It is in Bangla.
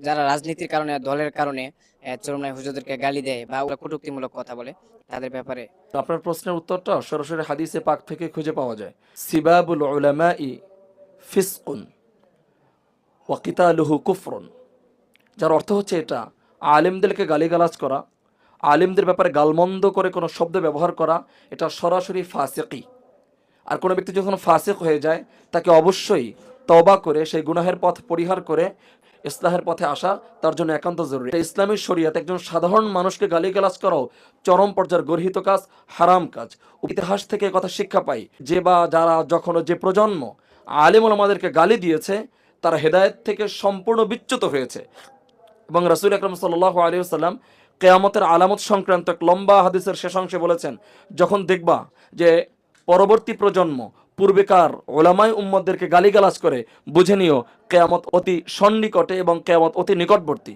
যারা রাজনীতির কারণে, দলের কারণে চরমনাই হুজুরদেরকে গালি দেয় বা ওরা কটূক্তিমূলক কথা বলে, তাদের ব্যাপারে। আপনার প্রশ্নের উত্তরটা সরাসরি হাদিসে পাক থেকে খুঁজে পাওয়া যায়। সিবাবুল উলামাই ফিসকুন ওয়া কিতালুহু কুফরুন। যার অর্থ হচ্ছে এটা, আলেমদেরকে গালিগালাজ করা, আলেমদের ব্যাপারে গালমন্দ করে কোনো শব্দ ব্যবহার করা, এটা সরাসরি ফাসিকি। আর কোনো ব্যক্তি যখন ফাসিক হয়ে যায়, তাকে অবশ্যই তওবা করে সেই গুনাহের পথ পরিহার করে ইসলাহের পথে আসা তার জন্য একান্ত জরুরি। ইসলামী শরীয়ত একজন সাধারণ মানুষকে গালিগালাজ করাও চরম পর্যায়ের গর্হিত কাজ, হারাম কাজ। ইতিহাস থেকে কথা শিক্ষা পাই যে বা যারা যখন যে প্রজন্ম আলেম ওলামাদেরকে গালি দিয়েছে, তারা হেদায়েত থেকে সম্পূর্ণ বিচ্যুত হয়েছে। এবং রাসূল আকরাম সাল্লাল্লাহু আলাইহি ওয়াসাল্লাম কিয়ামতের আলামত সংক্রান্ত এক লম্বা হাদিসের শেষ অংশে বলেছেন, যখন দেখবা যে পরবর্তী প্রজন্ম পূর্বেকার ওলামায়ে উম্মতদেরকে গালিগালাজ করে, বুঝে নিও কিয়ামত অতি সন্নিকটে এবং কিয়ামত অতি নিকটবর্তী।